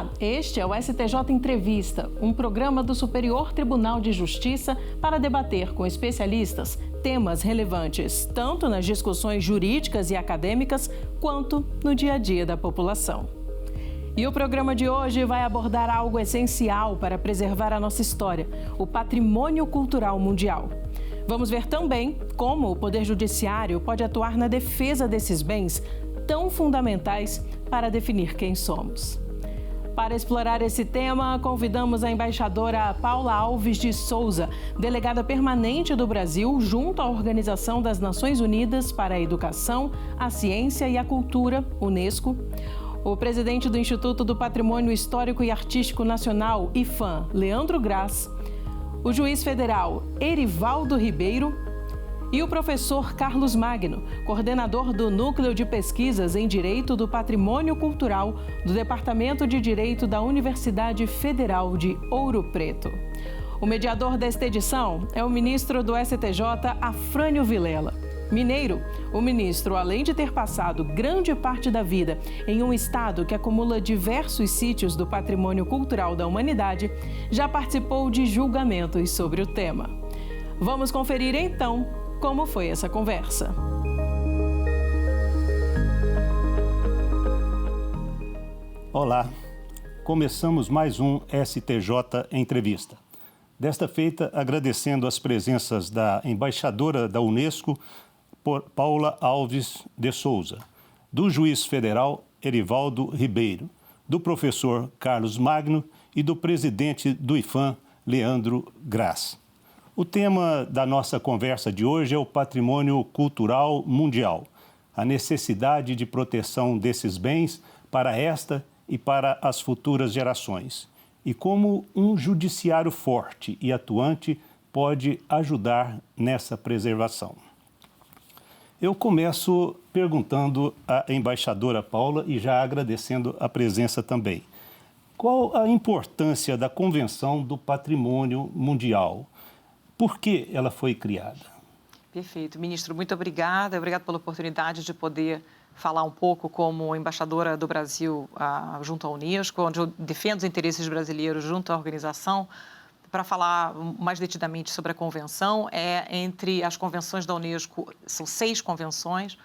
Olá, este é o STJ Entrevista, um programa do Superior Tribunal de Justiça para debater com especialistas temas relevantes tanto nas discussões jurídicas e acadêmicas quanto no dia a dia da população. E o programa de hoje vai abordar algo essencial para preservar a nossa história, o patrimônio cultural mundial. Vamos ver também como o Poder Judiciário pode atuar na defesa desses bens tão fundamentais para definir quem somos. Para explorar esse tema, convidamos a embaixadora Paula Alves de Souza, delegada permanente do Brasil junto à Organização das Nações Unidas para a Educação, a Ciência e a Cultura, UNESCO, o presidente do Instituto do Patrimônio Histórico e Artístico Nacional, IPHAN, Leandro Grass, o juiz federal Erivaldo Ribeiro e o professor Carlos Magno, coordenador do Núcleo de Pesquisas em Direito do Patrimônio Cultural do Departamento de Direito da Universidade Federal de Ouro Preto. O mediador desta edição é o ministro do STJ, Afrânio Vilela. Mineiro, o ministro, além de ter passado grande parte da vida em um estado que acumula diversos sítios do patrimônio cultural da humanidade, já participou de julgamentos sobre o tema. Vamos conferir então como foi essa conversa. Olá, começamos mais um STJ Entrevista. Desta feita, agradecendo as presenças da embaixadora da UNESCO, Paula Alves de Souza, do juiz federal Erivaldo Ribeiro, do professor Carlos Magno e do presidente do IPHAN, Leandro Grass. O tema da nossa conversa de hoje é o patrimônio cultural mundial, a necessidade de proteção desses bens para esta e para as futuras gerações, e como um judiciário forte e atuante pode ajudar nessa preservação. Eu começo perguntando à embaixadora Paula e já agradecendo a presença também. Qual a importância da Convenção do Patrimônio Mundial? Por que ela foi criada? Perfeito. Ministro, muito obrigada. Obrigada pela oportunidade de poder falar um pouco como embaixadora do Brasil junto à UNESCO, onde eu defendo os interesses brasileiros junto à organização. Para falar mais detidamente sobre a convenção, entre as convenções da UNESCO, são 6 convenções,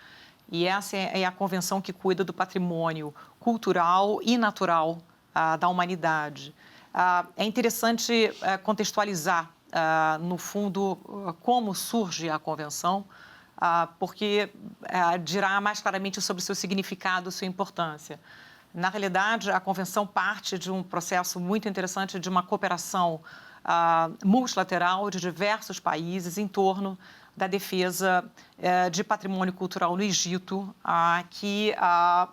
e essa é a convenção que cuida do patrimônio cultural e natural da humanidade. É interessante contextualizar, no fundo, como surge a convenção, porque dirá mais claramente sobre o seu significado, sua importância. Na realidade, a convenção parte de um processo muito interessante de uma cooperação multilateral de diversos países em torno da defesa de patrimônio cultural no Egito, que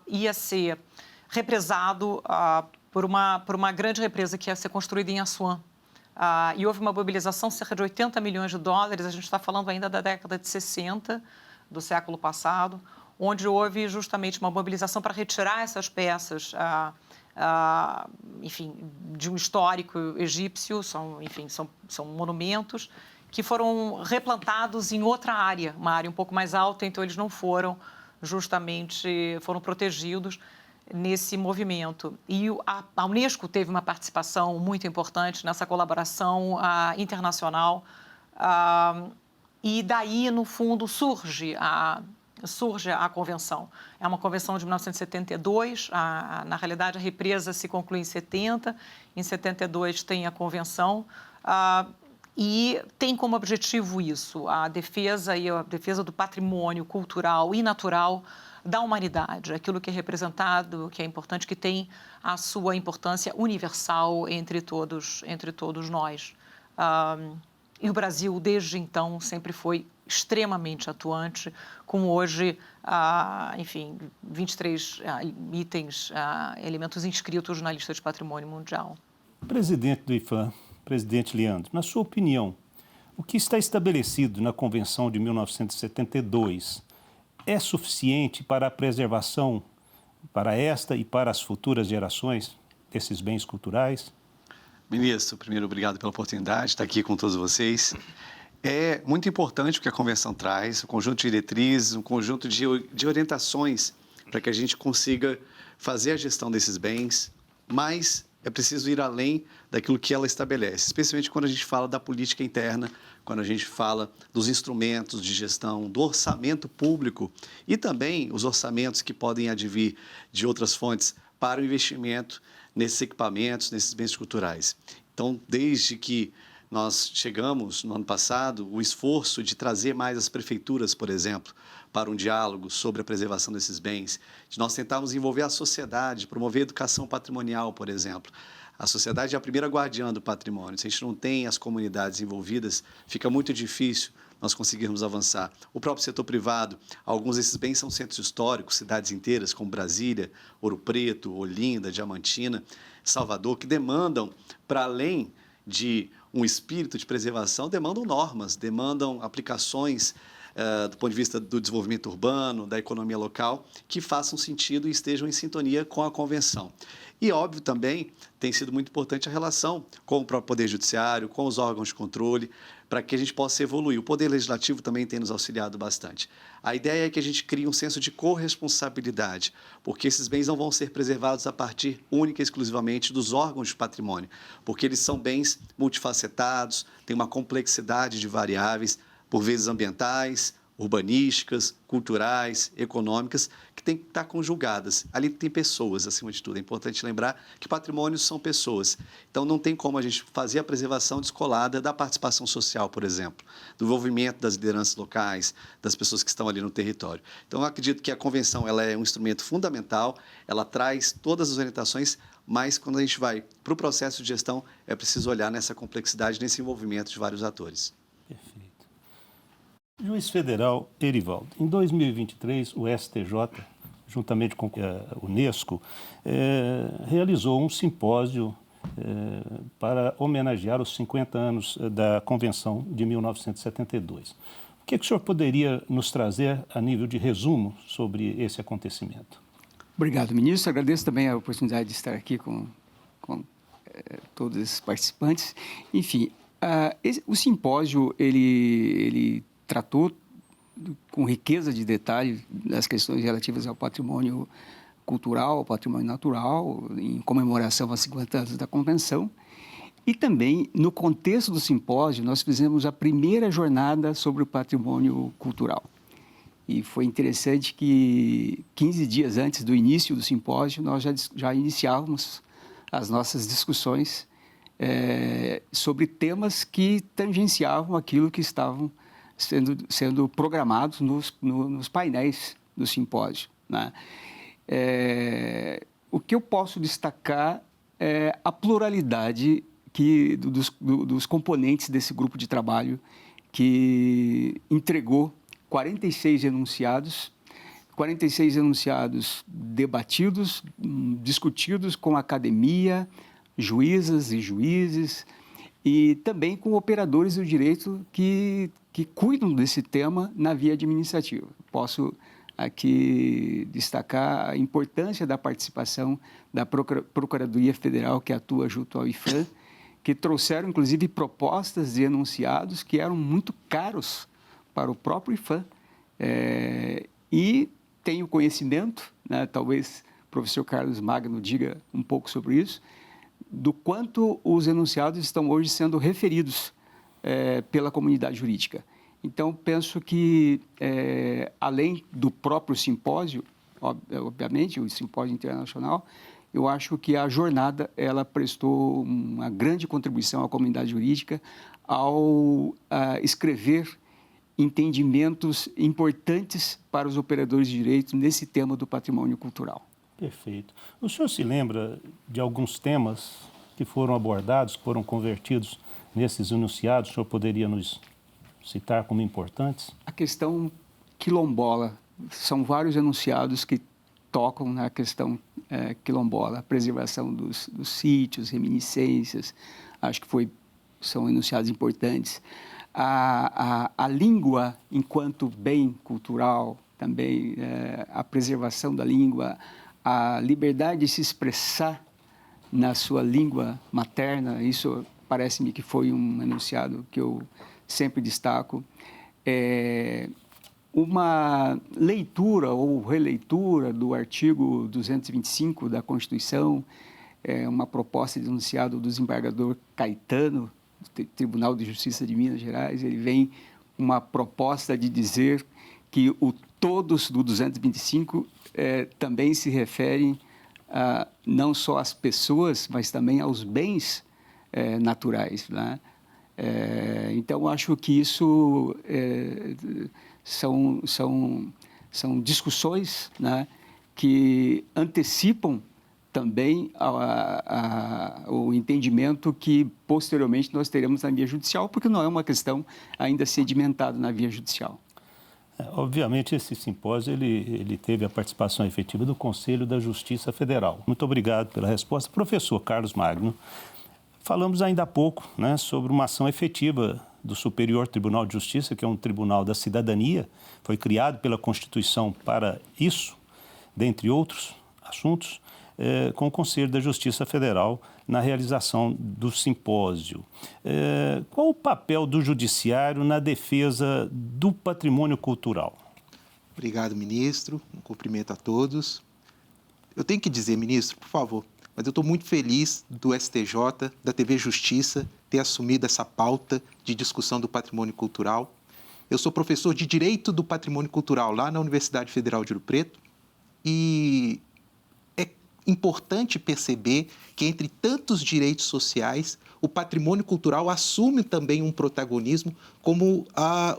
ia ser represado por uma grande represa que ia ser construída em Assuã. E houve uma mobilização de cerca de 80 milhões de dólares, a gente está falando ainda da década de 60 do século passado, onde houve justamente uma mobilização para retirar essas peças enfim, de um histórico egípcio, são monumentos que foram replantados em outra área, uma área um pouco mais alta, então eles não foram foram protegidos nesse movimento. E a Unesco teve uma participação muito importante nessa colaboração internacional, e daí, no fundo, surge a convenção. É uma convenção de 1972, na realidade a represa se conclui em 70, em 72 tem a convenção, e tem como objetivo isso, a defesa do patrimônio cultural e natural da humanidade, aquilo que é representado, que é importante, que tem a sua importância universal entre todos nós. E o Brasil, desde então, sempre foi extremamente atuante, com hoje, 23 itens, elementos inscritos na lista de patrimônio mundial. Presidente do IPHAN, presidente Leandro, na sua opinião, o que está estabelecido na Convenção de 1972 é suficiente para a preservação para esta e para as futuras gerações desses bens culturais? Ministro, primeiro, obrigado pela oportunidade de estar aqui com todos vocês. É muito importante o que a Convenção traz, um conjunto de diretrizes, um conjunto de orientações para que a gente consiga fazer a gestão desses bens mas é preciso ir além daquilo que ela estabelece, especialmente quando a gente fala da política interna, quando a gente fala dos instrumentos de gestão, do orçamento público e também os orçamentos que podem advir de outras fontes para o investimento nesses equipamentos, nesses bens culturais. Então, desde que nós chegamos no ano passado, o esforço de trazer mais as prefeituras, por exemplo, para um diálogo sobre a preservação desses bens, de nós tentarmos envolver a sociedade, promover a educação patrimonial, por exemplo. A sociedade é a primeira guardiã do patrimônio. Se a gente não tem as comunidades envolvidas, fica muito difícil nós conseguirmos avançar. O próprio setor privado, alguns desses bens são centros históricos, cidades inteiras como Brasília, Ouro Preto, Olinda, Diamantina, Salvador, que demandam, para além de um espírito de preservação, demandam normas, demandam aplicações do ponto de vista do desenvolvimento urbano, da economia local, que façam sentido e estejam em sintonia com a Convenção. E, óbvio, também tem sido muito importante a relação com o próprio Poder Judiciário, com os órgãos de controle, para que a gente possa evoluir. O Poder Legislativo também tem nos auxiliado bastante. A ideia é que a gente crie um senso de corresponsabilidade, porque esses bens não vão ser preservados a partir única e exclusivamente dos órgãos de patrimônio, porque eles são bens multifacetados, têm uma complexidade de variáveis, por vezes ambientais, urbanísticas, culturais, econômicas, que têm que estar conjugadas. Ali tem pessoas, acima de tudo. É importante lembrar que patrimônios são pessoas. Então, não tem como a gente fazer a preservação descolada da participação social, por exemplo, do envolvimento das lideranças locais, das pessoas que estão ali no território. Então, eu acredito que a Convenção ela é um instrumento fundamental, ela traz todas as orientações, mas quando a gente vai para o processo de gestão, é preciso olhar nessa complexidade, nesse envolvimento de vários atores. Perfeito. Juiz federal Erivaldo, em 2023, o STJ, juntamente com a Unesco, realizou um simpósio para homenagear os 50 anos da Convenção de 1972. O que o senhor poderia nos trazer a nível de resumo sobre esse acontecimento? Obrigado, ministro. Agradeço também a oportunidade de estar aqui com todos esses participantes. Enfim, o simpósio, ele tratou com riqueza de detalhe das questões relativas ao patrimônio cultural, ao patrimônio natural, em comemoração aos 50 anos da Convenção. E também, no contexto do simpósio, nós fizemos a primeira jornada sobre o patrimônio cultural. E foi interessante que 15 dias antes do início do simpósio, nós já iniciávamos as nossas discussões sobre temas que tangenciavam aquilo que estavam sendo programados nos painéis do simpósio, né? O que eu posso destacar é a pluralidade dos componentes desse grupo de trabalho que entregou 46 enunciados debatidos, discutidos com a academia, juízas e juízes, e também com operadores do direito que cuidam desse tema na via administrativa. Posso aqui destacar a importância da participação da Procuradoria Federal, que atua junto ao IPHAN, que trouxeram, inclusive, propostas de enunciados que eram muito caros para o próprio IPHAN. E tenho conhecimento, né, talvez o professor Carlos Magno diga um pouco sobre isso, do quanto os enunciados estão hoje sendo referidos pela comunidade jurídica. Então, penso que, além do próprio simpósio, obviamente, o simpósio internacional, eu acho que a jornada ela prestou uma grande contribuição à comunidade jurídica ao escrever entendimentos importantes para os operadores de direito nesse tema do patrimônio cultural. Perfeito. O senhor se lembra de alguns temas que foram abordados, que foram convertidos nesses enunciados? O senhor poderia nos citar como importantes? A questão quilombola. São vários enunciados que tocam na questão quilombola, a preservação dos sítios, reminiscências, acho que são enunciados importantes. A língua enquanto bem cultural, também a preservação da língua, a liberdade de se expressar na sua língua materna, isso parece-me que foi um enunciado que eu sempre destaco. Uma leitura ou releitura do artigo 225 da Constituição, uma proposta de enunciado do desembargador Caetano, do Tribunal de Justiça de Minas Gerais. Ele vem uma proposta de dizer que o todos do 225 também se referem não só às pessoas, mas também aos bens naturais, né? Então, acho que isso são discussões, né, que antecipam também o entendimento que, posteriormente, nós teremos na via judicial, porque não é uma questão ainda sedimentada na via judicial. Obviamente, esse simpósio ele teve a participação efetiva do Conselho da Justiça Federal. Muito obrigado pela resposta. Professor Carlos Magno, falamos ainda há pouco, né, sobre uma ação efetiva do Superior Tribunal de Justiça, que é um tribunal da cidadania, foi criado pela Constituição para isso, dentre outros assuntos, com o Conselho da Justiça Federal na realização do simpósio. Qual o papel do Judiciário na defesa do patrimônio cultural? Obrigado, ministro. Um cumprimento a todos. Eu tenho que dizer, ministro, por favor, mas eu estou muito feliz do STJ, da TV Justiça, ter assumido essa pauta de discussão do patrimônio cultural. Eu sou professor de Direito do Patrimônio Cultural lá na Universidade Federal de Ouro Preto e é importante perceber que, entre tantos direitos sociais, o patrimônio cultural assume também um protagonismo como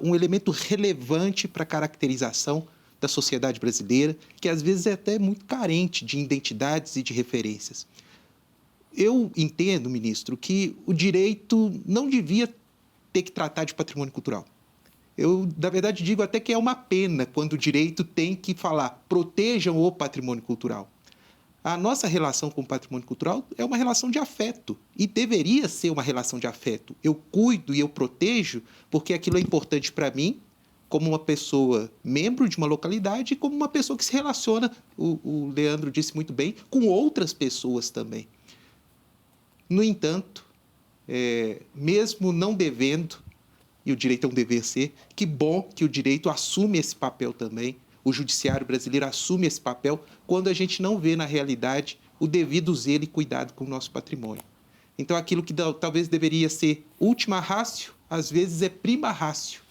um elemento relevante para a caracterização da sociedade brasileira, que às vezes é até muito carente de identidades e de referências. Eu entendo, ministro, que o direito não devia ter que tratar de patrimônio cultural. Eu, na verdade, digo até que é uma pena quando o direito tem que falar, protejam o patrimônio cultural. A nossa relação com o patrimônio cultural é uma relação de afeto e deveria ser uma relação de afeto. Eu cuido e eu protejo porque aquilo é importante para mim, como uma pessoa membro de uma localidade e como uma pessoa que se relaciona, o Leandro disse muito bem, com outras pessoas também. No entanto, mesmo não devendo, e o direito é um dever ser, que bom que o direito assume esse papel também, o judiciário brasileiro assume esse papel quando a gente não vê na realidade o devido zelo e cuidado com o nosso patrimônio. Então, aquilo que talvez deveria ser última ratio, às vezes é prima ratio.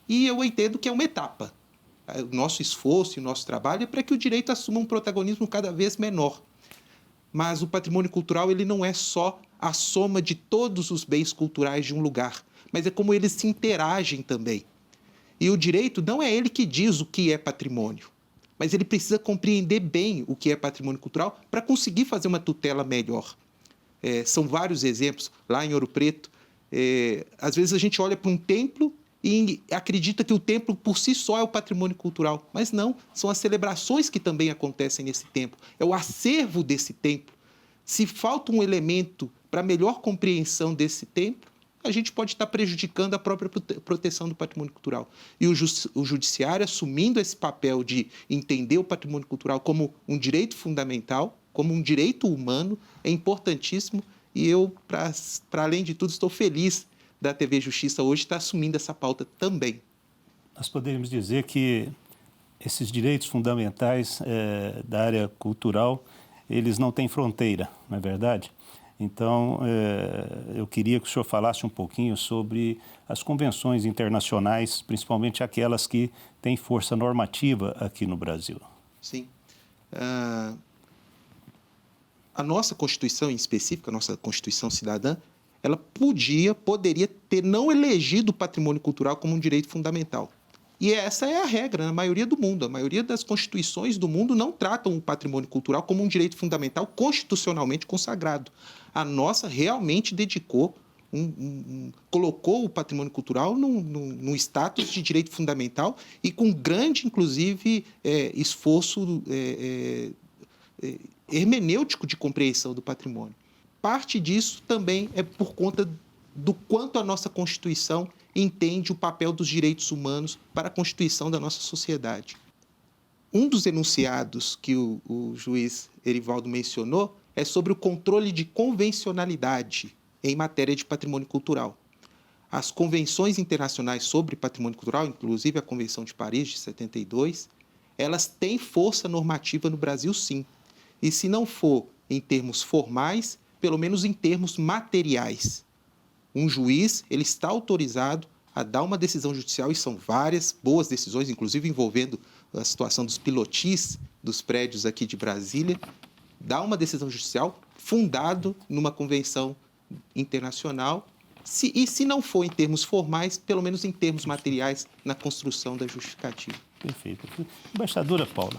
E eu entendo que é uma etapa. O nosso esforço e o nosso trabalho é para que o direito assuma um protagonismo cada vez menor. Mas o patrimônio cultural ele não é só a soma de todos os bens culturais de um lugar, mas é como eles se interagem também. E o direito não é ele que diz o que é patrimônio, mas ele precisa compreender bem o que é patrimônio cultural para conseguir fazer uma tutela melhor. São vários exemplos. Lá em Ouro Preto, às vezes a gente olha para um templo e acredita que o templo por si só é o patrimônio cultural. Mas não, são as celebrações que também acontecem nesse templo. É o acervo desse templo. Se falta um elemento para melhor compreensão desse templo, a gente pode estar prejudicando a própria proteção do patrimônio cultural. E o judiciário, assumindo esse papel de entender o patrimônio cultural como um direito fundamental, como um direito humano, é importantíssimo. E eu, para além de tudo, estou feliz da TV Justiça hoje estar assumindo essa pauta também. Nós poderíamos dizer que esses direitos fundamentais da área cultural, eles não têm fronteira, não é verdade? Então, eu queria que o senhor falasse um pouquinho sobre as convenções internacionais, principalmente aquelas que têm força normativa aqui no Brasil. Sim. A nossa Constituição em específico, a nossa Constituição Cidadã, ela poderia ter não elegido o patrimônio cultural como um direito fundamental. E essa é a regra na maioria do mundo. A maioria das constituições do mundo não tratam o patrimônio cultural como um direito fundamental constitucionalmente consagrado. A nossa realmente dedicou, colocou o patrimônio cultural num status de direito fundamental e com grande, inclusive, esforço hermenêutico de compreensão do patrimônio. Parte disso também é por conta do quanto a nossa Constituição entende o papel dos direitos humanos para a constituição da nossa sociedade. Um dos enunciados que o juiz Erivaldo mencionou é sobre o controle de convencionalidade em matéria de patrimônio cultural. As convenções internacionais sobre patrimônio cultural, inclusive a Convenção de Paris de 72, elas têm força normativa no Brasil, sim. E se não for em termos formais, pelo menos em termos materiais. Um juiz, ele está autorizado a dar uma decisão judicial, e são várias boas decisões, inclusive envolvendo a situação dos pilotis dos prédios aqui de Brasília, dar uma decisão judicial fundado numa convenção internacional, e se não for em termos formais, pelo menos em termos materiais, na construção da justificativa. Perfeito. Embaixadora Paula,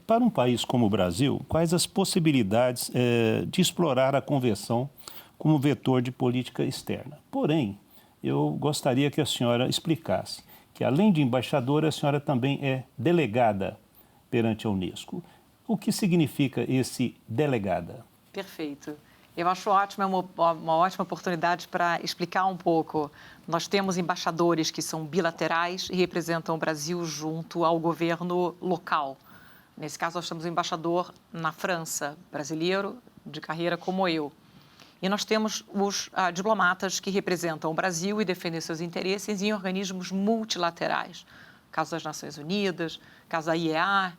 para um país como o Brasil, quais as possibilidades de explorar a convenção como vetor de política externa? Porém, eu gostaria que a senhora explicasse que, além de embaixadora, a senhora também é delegada perante a Unesco. O que significa esse delegada? Perfeito. Eu acho ótimo, é uma ótima oportunidade para explicar um pouco. Nós temos embaixadores que são bilaterais e representam o Brasil junto ao governo local. Nesse caso, nós temos um embaixador na França, brasileiro, de carreira como eu. E nós temos os diplomatas que representam o Brasil e defendem seus interesses em organismos multilaterais. Caso das Nações Unidas, caso da IEA,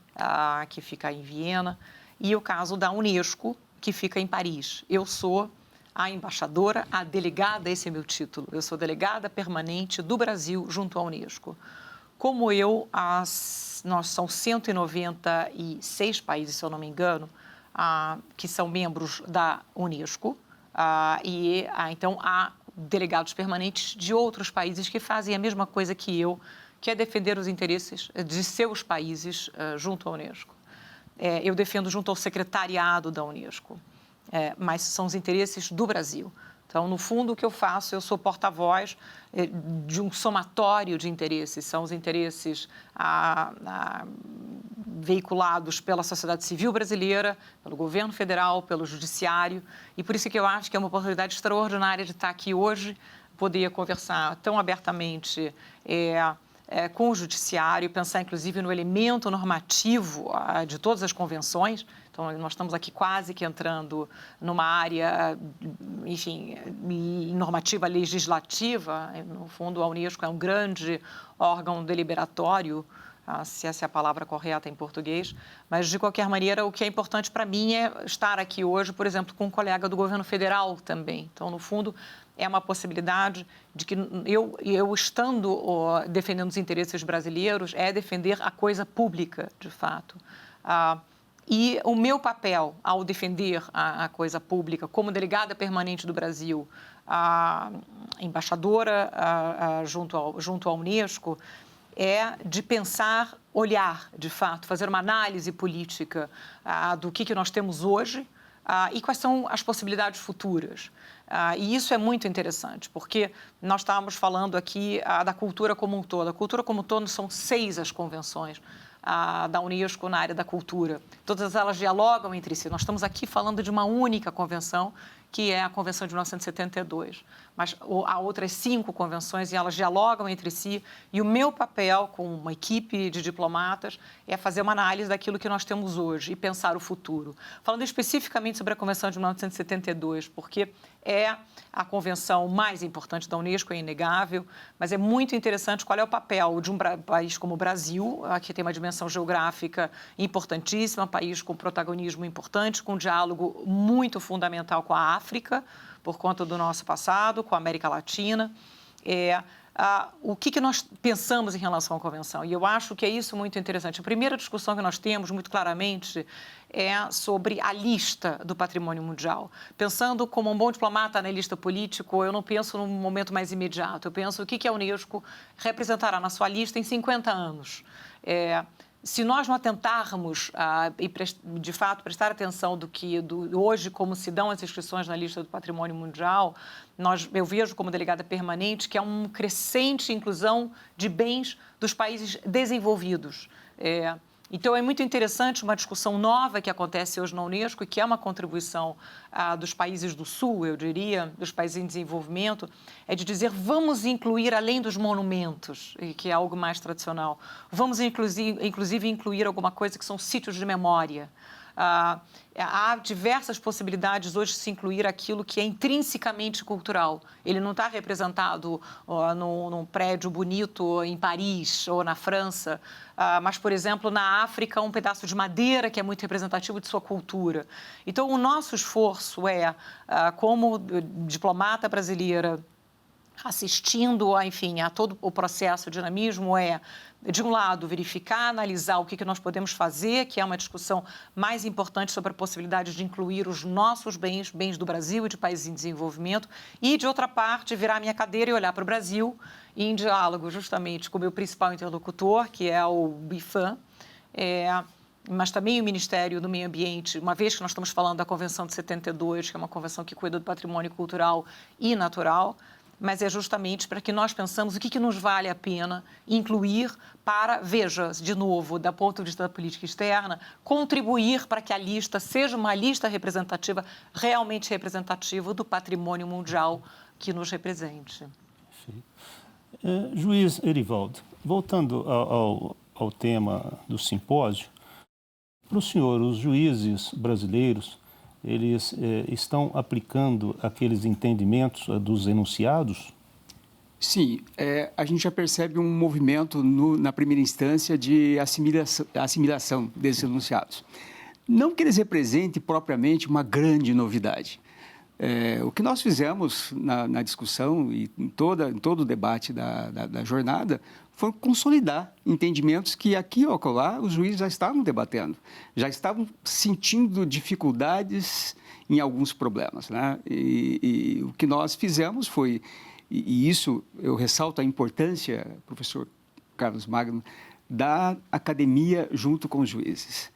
que fica em Viena, e o caso da Unesco, que fica em Paris. Eu sou a embaixadora, a delegada, esse é meu título. Eu sou delegada permanente do Brasil junto à Unesco. Como eu, nós são 196 países, se eu não me engano, que são membros da Unesco, então há delegados permanentes de outros países que fazem a mesma coisa que eu, que é defender os interesses de seus países junto à Unesco. Eu defendo junto ao secretariado da Unesco, mas são os interesses do Brasil. Então, no fundo, o que eu faço, eu sou porta-voz de um somatório de interesses. São os interesses veiculados pela sociedade civil brasileira, pelo governo federal, pelo judiciário. E por isso que eu acho que é uma oportunidade extraordinária de estar aqui hoje, poder conversar tão abertamente com o judiciário, pensar inclusive no elemento normativo de todas as convenções. Então, nós estamos aqui quase que entrando numa área, enfim, normativa legislativa. No fundo, a Unesco é um grande órgão deliberatório, se essa é a palavra correta em português. Mas, de qualquer maneira, o que é importante para mim é estar aqui hoje, por exemplo, com um colega do governo federal também. Então, no fundo, é uma possibilidade de que eu estando defendendo os interesses brasileiros, é defender a coisa pública, de fato. E o meu papel ao defender a coisa pública como delegada permanente do Brasil, embaixadora junto à Unesco, é de pensar, olhar, de fato, fazer uma análise política do que nós temos hoje e quais são as possibilidades futuras. E isso é muito interessante, porque nós estávamos falando aqui da cultura como um todo. A cultura como um todo são 6 as convenções da Unesco na área da cultura. Todas elas dialogam entre si. Nós estamos aqui falando de uma única convenção, que é a Convenção de 1972. Mas há outras 5 convenções e elas dialogam entre si. E o meu papel com uma equipe de diplomatas é fazer uma análise daquilo que nós temos hoje e pensar o futuro. Falando especificamente sobre a Convenção de 1972, porque é a convenção mais importante da Unesco, é inegável, mas é muito interessante qual é o papel de um país como o Brasil, que tem uma dimensão geográfica importantíssima, um país com protagonismo importante, com um diálogo muito fundamental com a África, por conta do nosso passado, com a América Latina. O que nós pensamos em relação à convenção? E eu acho que é isso muito interessante. A primeira discussão que nós temos, muito claramente, é sobre a lista do patrimônio mundial. Pensando como um bom diplomata, analista político, eu não penso num momento mais imediato. Eu penso o que a Unesco representará na sua lista em 50 anos. Se nós não atentarmos e, de fato, prestar atenção hoje, como se dão as inscrições na lista do patrimônio mundial, eu vejo como delegada permanente que há uma crescente inclusão de bens dos países desenvolvidos. Então, é muito interessante uma discussão nova que acontece hoje na Unesco e que é uma contribuição dos países do Sul, eu diria, dos países em desenvolvimento, é de dizer vamos incluir, além dos monumentos, que é algo mais tradicional, vamos inclusive incluir alguma coisa que são sítios de memória. Há diversas possibilidades hoje de se incluir aquilo que é intrinsecamente cultural. Ele não está representado num prédio bonito em Paris ou na França, mas, por exemplo, na África, um pedaço de madeira que é muito representativo de sua cultura. Então, o nosso esforço como diplomata brasileira, assistindo a todo o processo, o dinamismo, de um lado, verificar, analisar o que nós podemos fazer, que é uma discussão mais importante sobre a possibilidade de incluir os nossos bens do Brasil e de países em desenvolvimento, e, de outra parte, virar a minha cadeira e olhar para o Brasil, e em diálogo justamente com o meu principal interlocutor, que é o BIFAM, mas também o Ministério do Meio Ambiente, uma vez que nós estamos falando da Convenção de 72, que é uma convenção que cuida do patrimônio cultural e natural, mas é justamente para que nós pensamos o que nos vale a pena incluir para, veja, de novo, da ponto de vista da política externa, contribuir para que a lista seja uma lista representativa, realmente representativa do patrimônio mundial que nos represente. Juiz Erivaldo, voltando ao tema do simpósio, para o senhor, os juízes brasileiros, eles estão aplicando aqueles entendimentos dos enunciados? Sim, a gente já percebe um movimento na primeira instância de assimilação desses enunciados. Não que eles representem propriamente uma grande novidade. O que nós fizemos na discussão e em todo o debate da jornada foi consolidar entendimentos que aqui ou acolá os juízes já estavam debatendo, já estavam sentindo dificuldades em alguns problemas, né? E o que nós fizemos foi, e isso eu ressalto a importância, professor Carlos Magno, da academia junto com os juízes.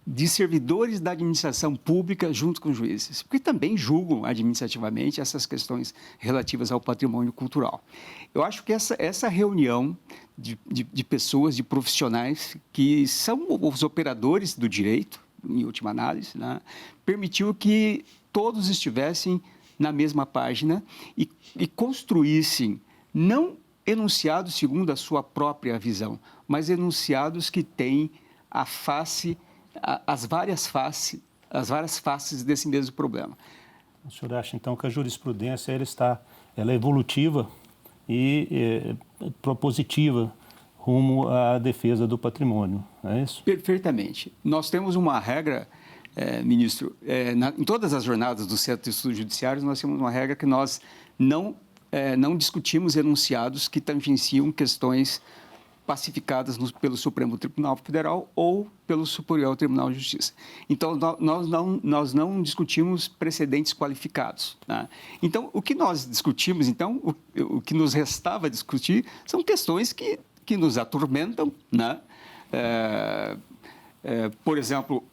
De servidores da administração pública junto com os juízes, porque também julgam administrativamente essas questões relativas ao patrimônio cultural. Eu acho que essa reunião de pessoas, de profissionais que são os operadores do direito, em última análise, né, permitiu que todos estivessem na mesma página e construíssem não enunciados segundo a sua própria visão, mas enunciados que têm as várias faces desse mesmo problema. O senhor acha, então, que a jurisprudência ela é evolutiva e propositiva rumo à defesa do patrimônio, é isso? Perfeitamente. Nós temos uma regra, ministro, em todas as jornadas do Centro de Estudos Judiciários, nós temos uma regra que nós não discutimos enunciados que tangenciam questões pacificadas pelo Supremo Tribunal Federal ou pelo Superior Tribunal de Justiça. Então, nós não discutimos precedentes qualificados, né? Então, o que nós discutimos, então, o que nos restava discutir são questões que nos atormentam, né? Por exemplo,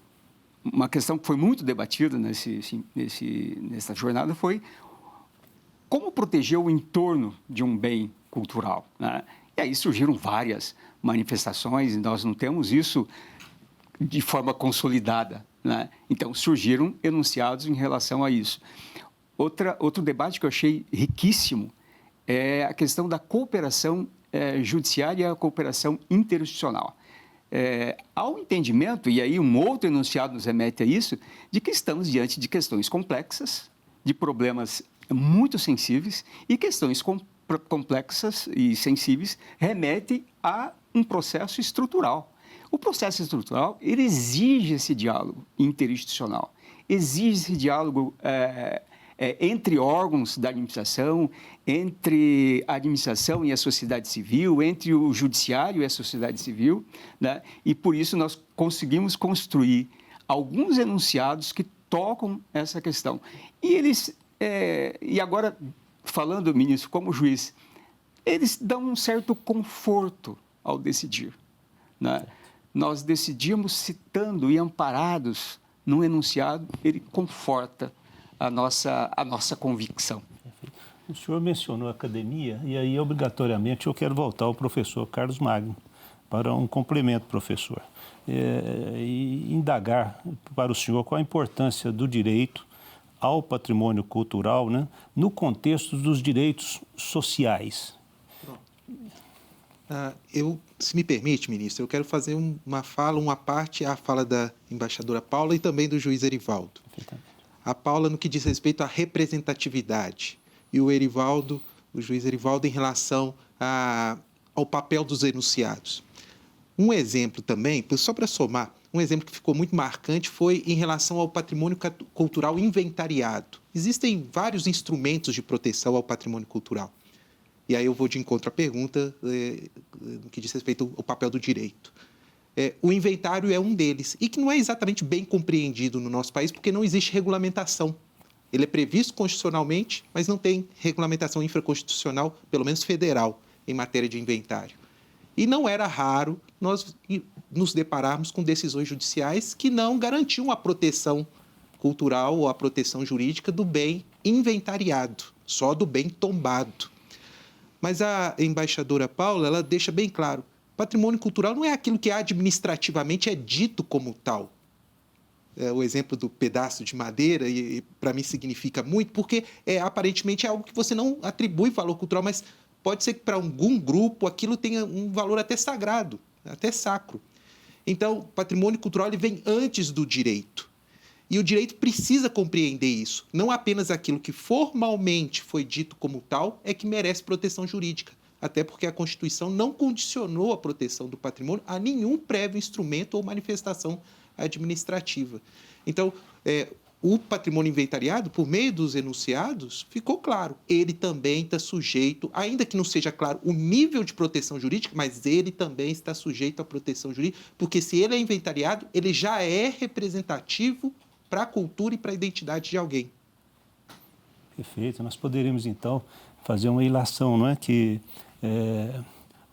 uma questão que foi muito debatida nessa jornada foi como proteger o entorno de um bem cultural, né? E aí surgiram várias manifestações, e nós não temos isso de forma consolidada, né? Então, surgiram enunciados em relação a isso. Outro debate que eu achei riquíssimo é a questão da cooperação judiciária e a cooperação interinstitucional. Há um entendimento, e aí um outro enunciado nos remete a isso, de que estamos diante de questões complexas, de problemas muito sensíveis e questões complexas e sensíveis remetem a um processo estrutural. O processo estrutural, ele exige esse diálogo interinstitucional, exige esse diálogo entre órgãos da administração, entre a administração e a sociedade civil, entre o judiciário e a sociedade civil, né? E por isso nós conseguimos construir alguns enunciados que tocam essa questão. E agora, falando, ministro, como juiz, eles dão um certo conforto ao decidir, né? Nós decidimos citando e amparados num enunciado, ele conforta a nossa convicção. O senhor mencionou a academia, e aí, obrigatoriamente, eu quero voltar ao professor Carlos Magno para um complemento, professor, e indagar para o senhor qual a importância do direito ao patrimônio cultural, né, no contexto dos direitos sociais. Se me permite, ministro, eu quero fazer uma parte à fala da embaixadora Paula e também do juiz Erivaldo. A Paula no que diz respeito à representatividade e o juiz Erivaldo em relação ao papel dos enunciados. Um exemplo também, só para somar, um exemplo que ficou muito marcante foi em relação ao patrimônio cultural inventariado. Existem vários instrumentos de proteção ao patrimônio cultural. E aí eu vou de encontro à pergunta no que diz respeito ao papel do direito. O inventário é um deles, e que não é exatamente bem compreendido no nosso país, porque não existe regulamentação. Ele é previsto constitucionalmente, mas não tem regulamentação infraconstitucional, pelo menos federal, em matéria de inventário. E não era raro nós nos depararmos com decisões judiciais que não garantiam a proteção cultural ou a proteção jurídica do bem inventariado, só do bem tombado. Mas a embaixadora Paula, ela deixa bem claro, patrimônio cultural não é aquilo que administrativamente é dito como tal. O exemplo do pedaço de madeira, e para mim significa muito, porque aparentemente é algo que você não atribui valor cultural, mas pode ser que para algum grupo aquilo tenha um valor até sagrado, até sacro. Então, patrimônio cultural ele vem antes do direito. E o direito precisa compreender isso. Não apenas aquilo que formalmente foi dito como tal é que merece proteção jurídica. Até porque a Constituição não condicionou a proteção do patrimônio a nenhum prévio instrumento ou manifestação administrativa. Então, o patrimônio inventariado, por meio dos enunciados, ficou claro. Ele também está sujeito, ainda que não seja claro o nível de proteção jurídica, mas ele também está sujeito à proteção jurídica, porque se ele é inventariado, ele já é representativo para a cultura e para a identidade de alguém. Perfeito. Nós poderíamos, então, fazer uma ilação, não é? Que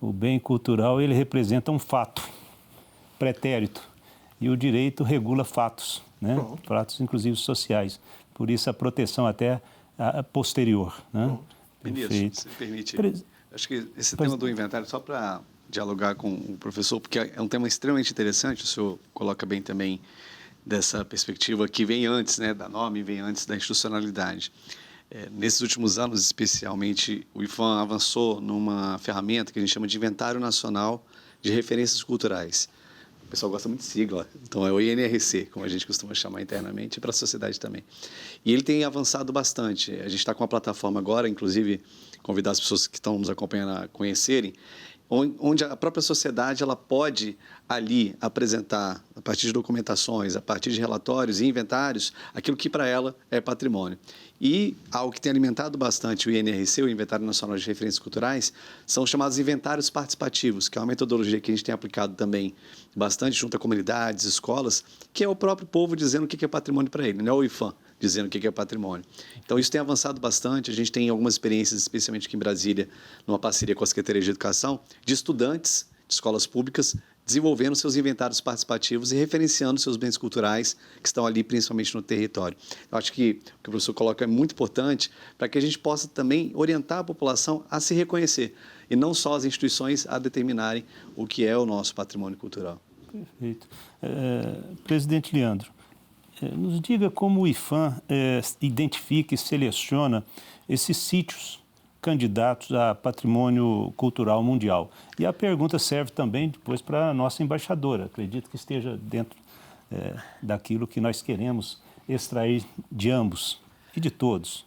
o bem cultural ele representa um fato pretérito e o direito regula fatos, né? Fatos, inclusive, sociais. Por isso, a proteção até posterior. Né? Ministro, se me permite, acho que esse tema do inventário, só para dialogar com o professor, porque é um tema extremamente interessante, o senhor coloca bem também dessa perspectiva que vem antes, né, da norma e vem antes da institucionalidade. Nesses últimos anos, especialmente, o IPHAN avançou numa ferramenta que a gente chama de Inventário Nacional de Referências Culturais. O pessoal gosta muito de sigla, então é o INRC, como a gente costuma chamar internamente, e para a sociedade também. E ele tem avançado bastante. A gente está com uma plataforma agora, inclusive, convidar as pessoas que estão nos acompanhando a conhecerem, onde a própria sociedade ela pode ali apresentar, a partir de documentações, a partir de relatórios e inventários, aquilo que para ela é patrimônio. E algo que tem alimentado bastante o INRC, o Inventário Nacional de Referências Culturais, são os chamados inventários participativos, que é uma metodologia que a gente tem aplicado também bastante junto a comunidades, escolas, que é o próprio povo dizendo o que é patrimônio para ele, não é o IPHAN dizendo o que é patrimônio. Então, isso tem avançado bastante. A gente tem algumas experiências, especialmente aqui em Brasília, numa parceria com a Secretaria de Educação, de estudantes de escolas públicas desenvolvendo seus inventários participativos e referenciando seus bens culturais que estão ali, principalmente no território. Eu acho que o que o professor coloca é muito importante para que a gente possa também orientar a população a se reconhecer e não só as instituições a determinarem o que é o nosso patrimônio cultural. Perfeito. Presidente Leandro, nos diga como o IPHAN identifica e seleciona esses sítios candidatos a patrimônio cultural mundial. E a pergunta serve também depois para a nossa embaixadora. Acredito que esteja dentro daquilo que nós queremos extrair de ambos e de todos.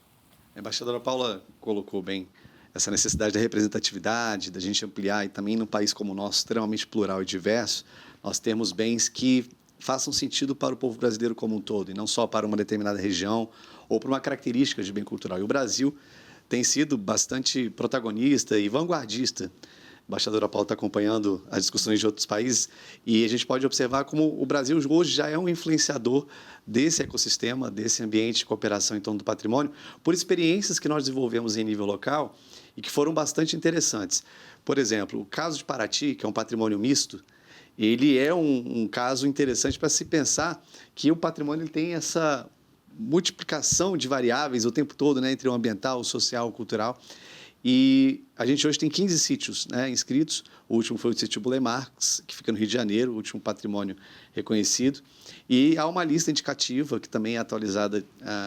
A embaixadora Paula colocou bem essa necessidade da representatividade, da gente ampliar, e também num país como o nosso, extremamente plural e diverso, nós temos bens que façam sentido para o povo brasileiro como um todo, e não só para uma determinada região ou para uma característica de bem cultural. E o Brasil tem sido bastante protagonista e vanguardista. A embaixadora Paula está acompanhando as discussões de outros países e a gente pode observar como o Brasil hoje já é um influenciador desse ecossistema, desse ambiente de cooperação em torno do patrimônio, por experiências que nós desenvolvemos em nível local e que foram bastante interessantes. Por exemplo, o caso de Paraty, que é um patrimônio misto, ele é um caso interessante para se pensar que o patrimônio ele tem essa multiplicação de variáveis o tempo todo, né, entre o ambiental, o social, o cultural. E a gente hoje tem 15 sítios, né, inscritos. O último foi o sítio Boulay Marx, que fica no Rio de Janeiro, o último patrimônio reconhecido. E há uma lista indicativa, que também é atualizada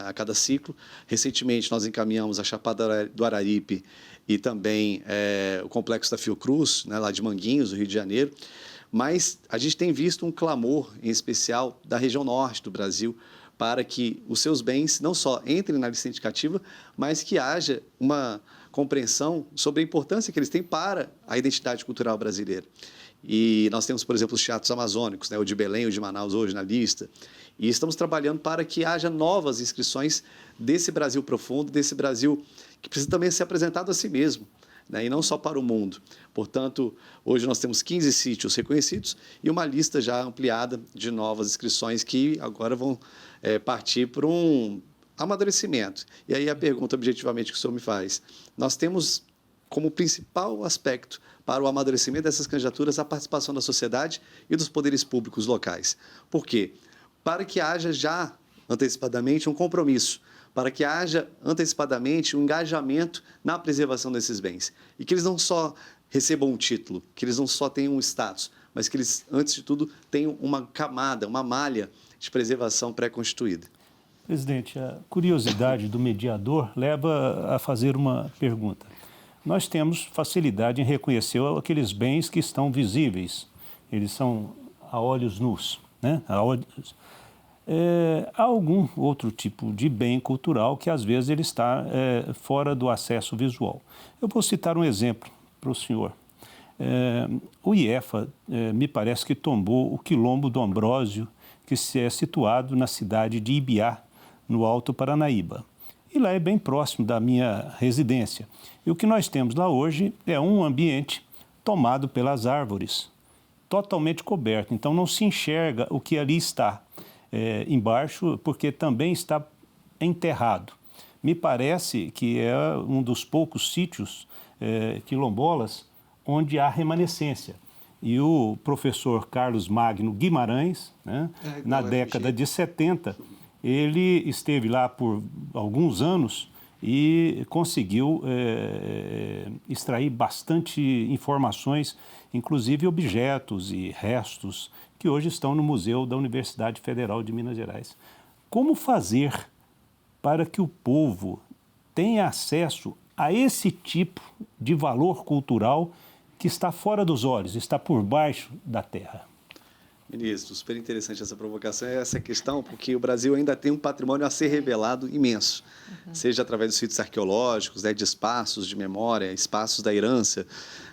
a cada ciclo. Recentemente, nós encaminhamos a Chapada do Araripe e também o Complexo da Fiocruz, né, lá de Manguinhos, no Rio de Janeiro. Mas a gente tem visto um clamor, em especial, da região norte do Brasil, para que os seus bens não só entrem na lista indicativa, mas que haja uma compreensão sobre a importância que eles têm para a identidade cultural brasileira. E nós temos, por exemplo, os teatros amazônicos, né, o de Belém, o de Manaus hoje na lista, e estamos trabalhando para que haja novas inscrições desse Brasil profundo, desse Brasil que precisa também ser apresentado a si mesmo, né, e não só para o mundo. Portanto, hoje nós temos 15 sítios reconhecidos e uma lista já ampliada de novas inscrições que agora vão partir para um amadurecimento. E aí a pergunta, objetivamente, que o senhor me faz, nós temos como principal aspecto para o amadurecimento dessas candidaturas a participação da sociedade e dos poderes públicos locais. Por quê? Para que haja já antecipadamente um compromisso, para que haja antecipadamente um engajamento na preservação desses bens. E que eles não só recebam um título, que eles não só tenham um status, mas que eles, antes de tudo, tenham uma camada, uma malha de preservação pré-constituída. Presidente, a curiosidade do mediador leva a fazer uma pergunta. Nós temos facilidade em reconhecer aqueles bens que estão visíveis, eles são a olhos nus, né? Há algum outro tipo de bem cultural que às vezes ele está fora do acesso visual. Eu vou citar um exemplo para o senhor. O IEFA me parece que tombou o Quilombo do Ambrósio, que é situado na cidade de Ibiá, no Alto Paranaíba. E lá é bem próximo da minha residência. E o que nós temos lá hoje é um ambiente tomado pelas árvores, totalmente coberto. Então não se enxerga o que ali está embaixo, porque também está enterrado. Me parece que é um dos poucos sítios quilombolas onde há remanescência. E o professor Carlos Magno Guimarães, né, na década de 70, ele esteve lá por alguns anos e conseguiu extrair bastante informações, inclusive objetos e restos que hoje estão no Museu da Universidade Federal de Minas Gerais. Como fazer para que o povo tenha acesso a esse tipo de valor cultural que está fora dos olhos, está por baixo da terra? Ministro, super interessante essa provocação, essa questão, porque o Brasil ainda tem um patrimônio a ser revelado imenso, seja através dos sítios arqueológicos, de espaços de memória, espaços da herança,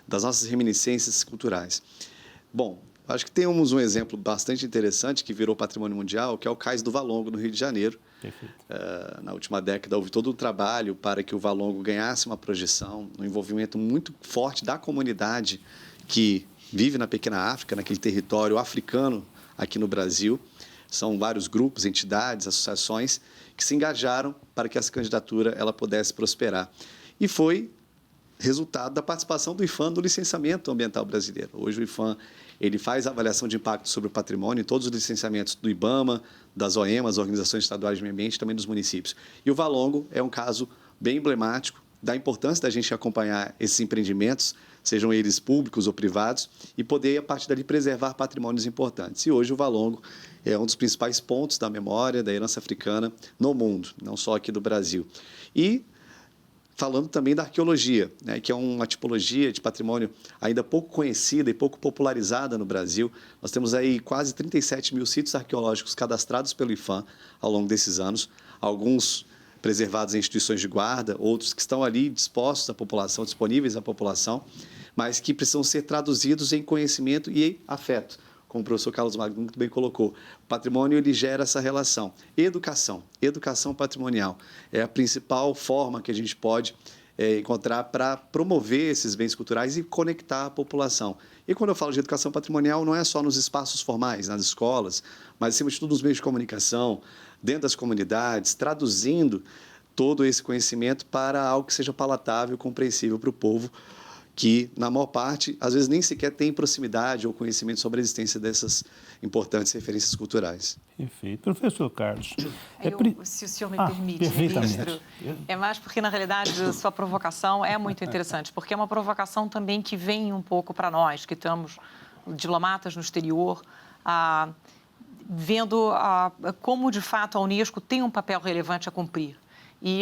das nossas reminiscências culturais. Bom, acho que temos um exemplo bastante interessante que virou patrimônio mundial, que é o Cais do Valongo, no Rio de Janeiro. Na última década, houve todo um trabalho para que o Valongo ganhasse uma projeção, um envolvimento muito forte da comunidade que vive na pequena África, naquele território africano aqui no Brasil. São vários grupos, entidades, associações que se engajaram para que essa candidatura ela pudesse prosperar. E foi resultado da participação do IPHAN no licenciamento ambiental brasileiro. Hoje o IPHAN ele faz a avaliação de impacto sobre o patrimônio em todos os licenciamentos do IBAMA, das OEMAs, Organizações Estaduais de Meio Ambiente, também dos municípios. E o Valongo é um caso bem emblemático da importância da gente acompanhar esses empreendimentos, sejam eles públicos ou privados, e poder, a partir dali, preservar patrimônios importantes. E hoje o Valongo é um dos principais pontos da memória, da herança africana no mundo, não só aqui do Brasil. E falando também da arqueologia, né, que é uma tipologia de patrimônio ainda pouco conhecida e pouco popularizada no Brasil. Nós temos aí quase 37 mil sítios arqueológicos cadastrados pelo IPHAN ao longo desses anos, alguns preservados em instituições de guarda, outros que estão ali dispostos à população, disponíveis à população, mas que precisam ser traduzidos em conhecimento e afeto, como o professor Carlos Magno muito bem colocou. O patrimônio ele gera essa relação. Educação patrimonial é a principal forma que a gente pode encontrar para promover esses bens culturais e conectar a população. E quando eu falo de educação patrimonial, não é só nos espaços formais, nas escolas, mas, acima de tudo, nos meios de comunicação, dentro das comunidades, traduzindo todo esse conhecimento para algo que seja palatável, compreensível para o povo, que, na maior parte, às vezes nem sequer tem proximidade ou conhecimento sobre a existência dessas importantes referências culturais. Perfeito. Professor Carlos. Se o senhor me permite, ministro, é mais porque, na realidade, a sua provocação é muito interessante, porque é uma provocação também que vem um pouco para nós, que estamos diplomatas no exterior, vendo como, de fato, a Unesco tem um papel relevante a cumprir. E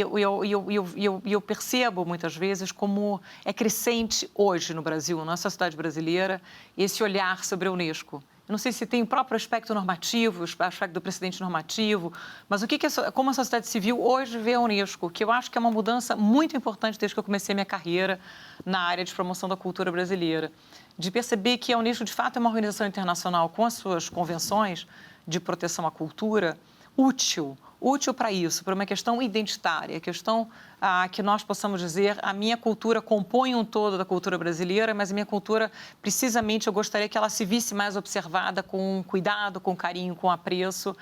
eu percebo, muitas vezes, como é crescente hoje no Brasil, na sociedade brasileira, esse olhar sobre a Unesco. Eu não sei se tem o próprio aspecto normativo, o aspecto do precedente normativo, mas como a sociedade civil hoje vê a Unesco, que eu acho que é uma mudança muito importante desde que eu comecei minha carreira na área de promoção da cultura brasileira, de perceber que a Unesco, de fato, é uma organização internacional com as suas convenções de proteção à cultura, útil para isso, para uma questão identitária, questão que nós possamos dizer, a minha cultura compõe um todo da cultura brasileira, mas a minha cultura, precisamente, eu gostaria que ela se visse mais observada com cuidado, com carinho, com apreço.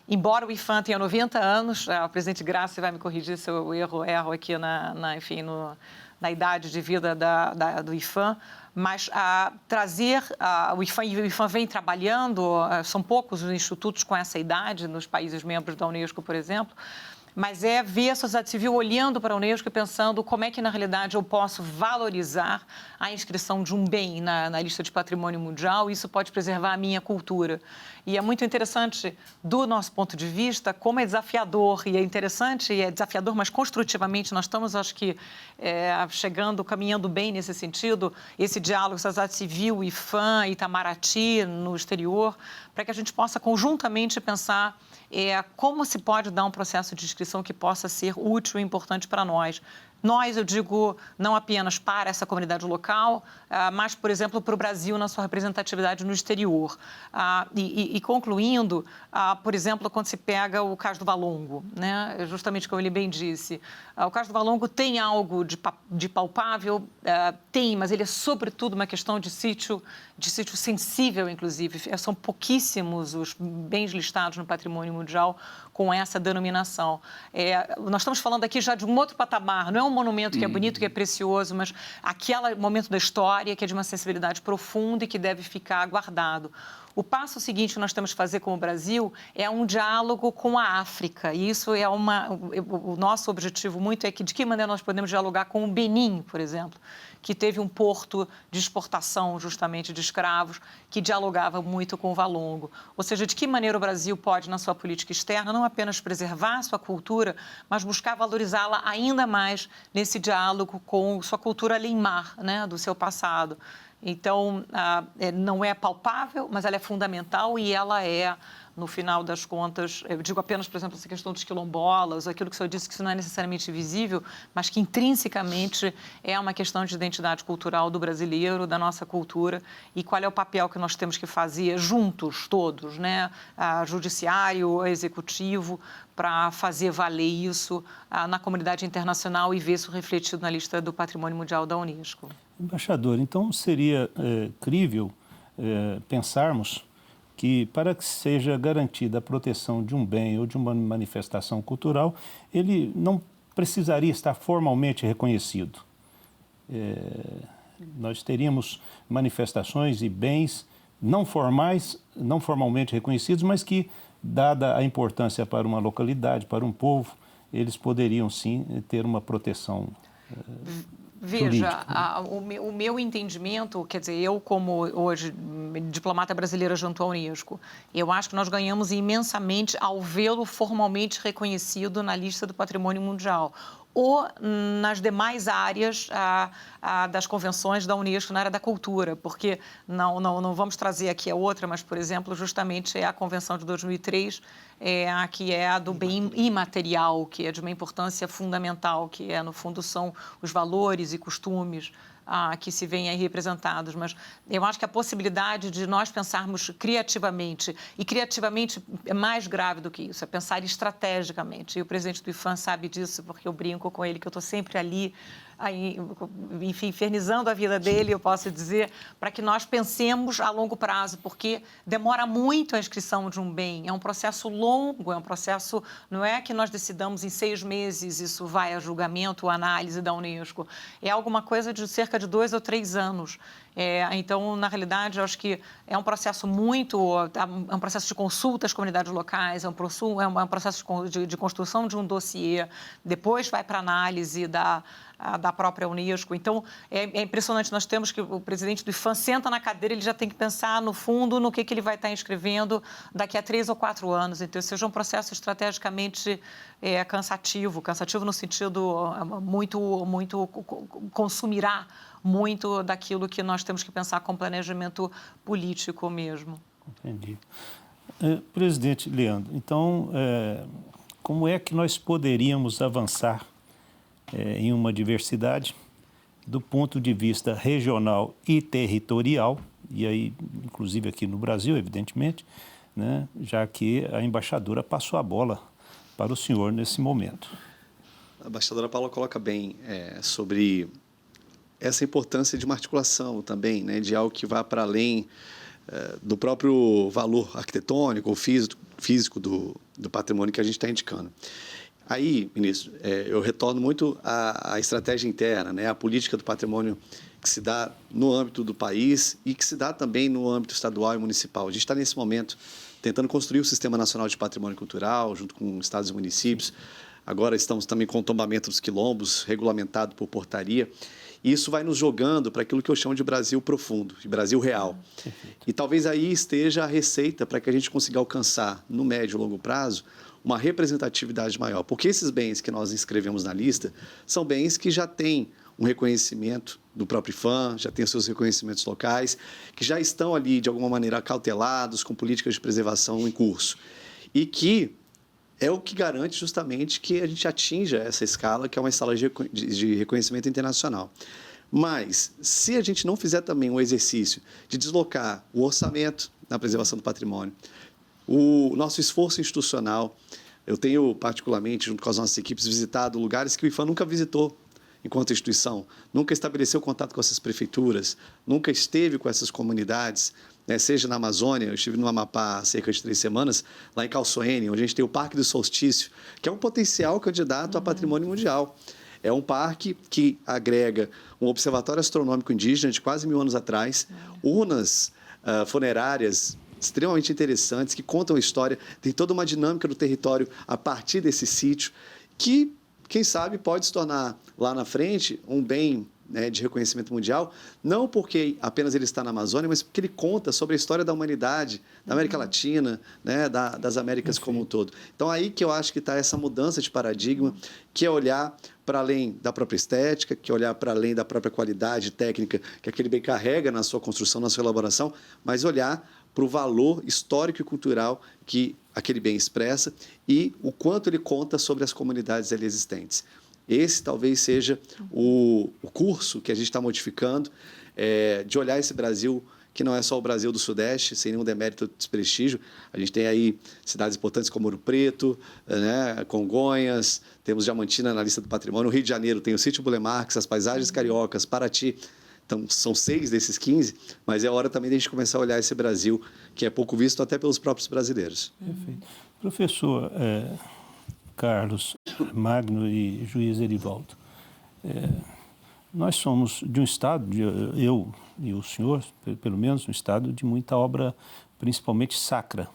Embora o IPHAN tenha 90 anos, o presidente Graça vai me corrigir se eu erro aqui na idade de vida do IPHAN, mas trazer o IPHAN vem trabalhando, são poucos os institutos com essa idade nos países membros da Unesco, por exemplo, mas é ver a sociedade civil olhando para a Unesco e pensando como é que, na realidade, eu posso valorizar a inscrição de um bem na lista de patrimônio mundial, e isso pode preservar a minha cultura. E é muito interessante, do nosso ponto de vista, como é desafiador, e é interessante, e é desafiador, mas construtivamente nós estamos, acho que, caminhando bem nesse sentido, esse diálogo sociedade civil, IPHAN, Itamaraty, no exterior, para que a gente possa conjuntamente pensar como se pode dar um processo de inscrição que possa ser útil e importante para nós. Nós, eu digo, não apenas para essa comunidade local, mas, por exemplo, para o Brasil na sua representatividade no exterior. E concluindo, por exemplo, quando se pega o caso do Valongo, né? Justamente como ele bem disse, o caso do Valongo tem algo de palpável, tem, mas ele é sobretudo uma questão de sítio sensível, inclusive. São pouquíssimos os bens listados no patrimônio mundial com essa denominação. Nós estamos falando aqui já de um outro patamar, não é um monumento que é bonito, que é precioso, mas aquele momento da história que é de uma sensibilidade profunda e que deve ficar guardado. O passo seguinte que nós temos que fazer como Brasil é um diálogo com a África. E isso o nosso objetivo muito é que de que maneira nós podemos dialogar com o Benin, por exemplo, que teve um porto de exportação justamente de escravos, que dialogava muito com o Valongo. Ou seja, de que maneira o Brasil pode, na sua política externa, não apenas preservar a sua cultura, mas buscar valorizá-la ainda mais nesse diálogo com sua cultura além-mar, né, do seu passado. Então, não é palpável, mas ela é fundamental e ela é, no final das contas, eu digo apenas, por exemplo, essa questão dos quilombolas, aquilo que o senhor disse que isso não é necessariamente visível, mas que intrinsecamente é uma questão de identidade cultural do brasileiro, da nossa cultura, e qual é o papel que nós temos que fazer juntos, todos, né? Judiciário, executivo, para fazer valer isso na comunidade internacional e ver isso refletido na lista do Patrimônio Mundial da Unesco. Embaixador, então seria crível pensarmos que, para que seja garantida a proteção de um bem ou de uma manifestação cultural, ele não precisaria estar formalmente reconhecido. Nós teríamos manifestações e bens não formais, não formalmente reconhecidos, mas que, dada a importância para uma localidade, para um povo, eles poderiam sim ter uma proteção Veja, o meu entendimento, quer dizer, eu como hoje diplomata brasileira junto à Unesco, eu acho que nós ganhamos imensamente ao vê-lo formalmente reconhecido na lista do Patrimônio Mundial ou nas demais áreas das convenções da Unesco na área da cultura, porque não vamos trazer aqui a outra, mas, por exemplo, justamente é a Convenção de 2003, que é a do bem imaterial, que é de uma importância fundamental, que no fundo, são os valores e costumes que se veem aí representados, mas eu acho que a possibilidade de nós pensarmos criativamente, e criativamente é mais grave do que isso, é pensar estrategicamente, e o presidente do IPHAN sabe disso, porque eu brinco com ele, que eu estou sempre ali enfim, infernizando a vida dele, eu posso dizer, para que nós pensemos a longo prazo, porque demora muito a inscrição de um bem. É um processo longo, é um processo, não é que nós decidamos em 6 meses, isso vai a julgamento, análise da Unesco. É alguma coisa de cerca de 2 ou 3 anos. Então, na realidade, eu acho que é um processo é um processo de consulta às comunidades locais, é um processo de construção de um dossiê, depois vai para análise da própria Unesco. Então, é impressionante, nós temos que o presidente do IPHAN senta na cadeira, ele já tem que pensar, no fundo, no que ele vai estar inscrevendo daqui a 3 ou 4 anos. Então, seja um processo estrategicamente cansativo no sentido muito consumirá muito daquilo que nós temos que pensar com planejamento político mesmo. Entendi. Presidente Leandro, então, como é que nós poderíamos avançar em uma diversidade do ponto de vista regional e territorial, e aí, inclusive aqui no Brasil, evidentemente, né, já que a embaixadora passou a bola para o senhor nesse momento? A embaixadora Paula coloca bem sobre essa importância de uma articulação também, né, de algo que vá para além do próprio valor arquitetônico ou físico do patrimônio que a gente está indicando. Aí, ministro, eu retorno muito à estratégia interna, né, à política do patrimônio que se dá no âmbito do país e que se dá também no âmbito estadual e municipal. A gente está, nesse momento, tentando construir o Sistema Nacional de Patrimônio Cultural, junto com estados e municípios. Agora estamos também com o tombamento dos quilombos, regulamentado por portaria. E isso vai nos jogando para aquilo que eu chamo de Brasil profundo, de Brasil real. E talvez aí esteja a receita para que a gente consiga alcançar, no médio e longo prazo, uma representatividade maior. Porque esses bens que nós inscrevemos na lista são bens que já têm um reconhecimento do próprio IPHAN, já têm os seus reconhecimentos locais, que já estão ali, de alguma maneira, cautelados, com políticas de preservação em curso. E que é o que garante justamente que a gente atinja essa escala, que é uma escala de reconhecimento internacional. Mas, se a gente não fizer também um exercício de deslocar o orçamento na preservação do patrimônio, o nosso esforço institucional, eu tenho particularmente, junto com as nossas equipes, visitado lugares que o IPHAN nunca visitou enquanto instituição, nunca estabeleceu contato com essas prefeituras, nunca esteve com essas comunidades, seja na Amazônia, eu estive no Amapá há cerca de 3 semanas, lá em Calçoene, onde a gente tem o Parque do Solstício, que é um potencial candidato a patrimônio mundial. É um parque que agrega um observatório astronômico indígena de quase 1000 anos atrás, urnas funerárias extremamente interessantes, que contam a história, tem toda uma dinâmica do território a partir desse sítio, que, quem sabe, pode se tornar lá na frente um bem de reconhecimento mundial, não porque apenas ele está na Amazônia, mas porque ele conta sobre a história da humanidade, da América Latina, das Américas como um todo. Então, aí que eu acho que está essa mudança de paradigma, que é olhar para além da própria estética, que é olhar para além da própria qualidade técnica que aquele bem carrega na sua construção, na sua elaboração, mas olhar para o valor histórico e cultural que aquele bem expressa e o quanto ele conta sobre as comunidades ali existentes. Esse talvez seja o curso que a gente está modificando, de olhar esse Brasil, que não é só o Brasil do Sudeste, sem nenhum demérito ou desprestígio. A gente tem aí cidades importantes como Ouro Preto, Congonhas, temos Diamantina na lista do patrimônio, o Rio de Janeiro tem o Sítio Buller Marques, as Paisagens Cariocas, Paraty. Então, são 6 desses 15, mas é hora também de a gente começar a olhar esse Brasil, que é pouco visto até pelos próprios brasileiros. Perfeito. Professor Carlos Magno e juiz Erivaldo, nós somos de um estado, eu e o senhor, pelo menos, um estado de muita obra, principalmente sacra.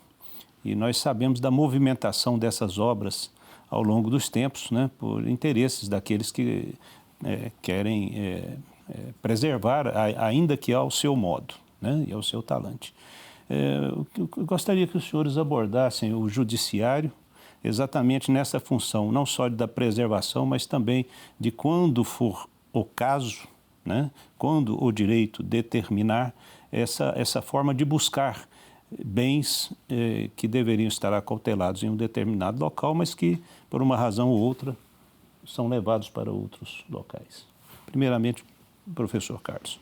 E nós sabemos da movimentação dessas obras ao longo dos tempos, né, por interesses daqueles que querem preservar, ainda que ao seu modo, né, e ao seu talante. Eu gostaria que os senhores abordassem o judiciário exatamente nessa função, não só da preservação, mas também de quando for o caso, né, quando o direito determinar essa forma de buscar bens que deveriam estar acautelados em um determinado local, mas que, por uma razão ou outra, são levados para outros locais. Primeiramente, professor Carlos.